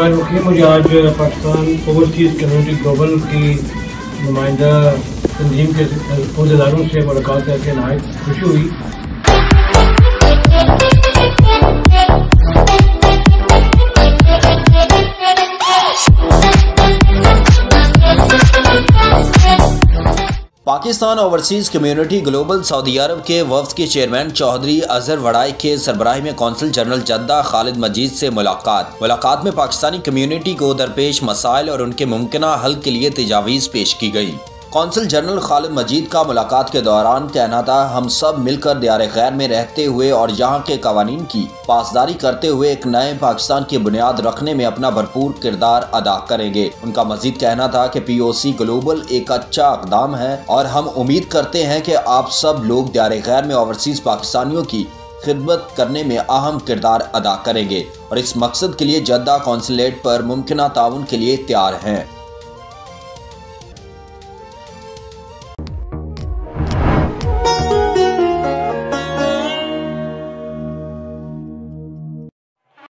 मुझे आज Pakistan overseas community global की नुमाइंदा तंजीम के अहदेदारों से मुलाकात करके नहायत खुशी हुई। Pakistan overseas community global Saudi Arab के वफ्द के चेयरमैन चौधरी अजहर वड़ाई के सरबराही में कौंसल जनरल जद्दा खालिद मजीद से मुलाकात में पाकिस्तानी कम्युनिटी को दरपेश मसाइल और उनके मुमकिना हल के लिए तजावीज़ पेश की गई। कौंसल जनरल खालिद मजीद का मुलाकात के दौरान कहना था, हम सब मिलकर दियारे खैर में रहते हुए और यहाँ के कवानीन की पासदारी करते हुए एक नए पाकिस्तान की बुनियाद रखने में अपना भरपूर किरदार अदा करेंगे। उनका मजीद कहना था कि POC ग्लोबल एक अच्छा इक़दाम है और हम उम्मीद करते हैं कि आप सब लोग दियारे खैर में ओवरसीज़ पाकिस्तानियों की खिदमत करने में अहम किरदार अदा करेंगे और इस मकसद के लिए जद्दा कौंसलेट पर मुमकिना ताउन के लिए तैयार हैं।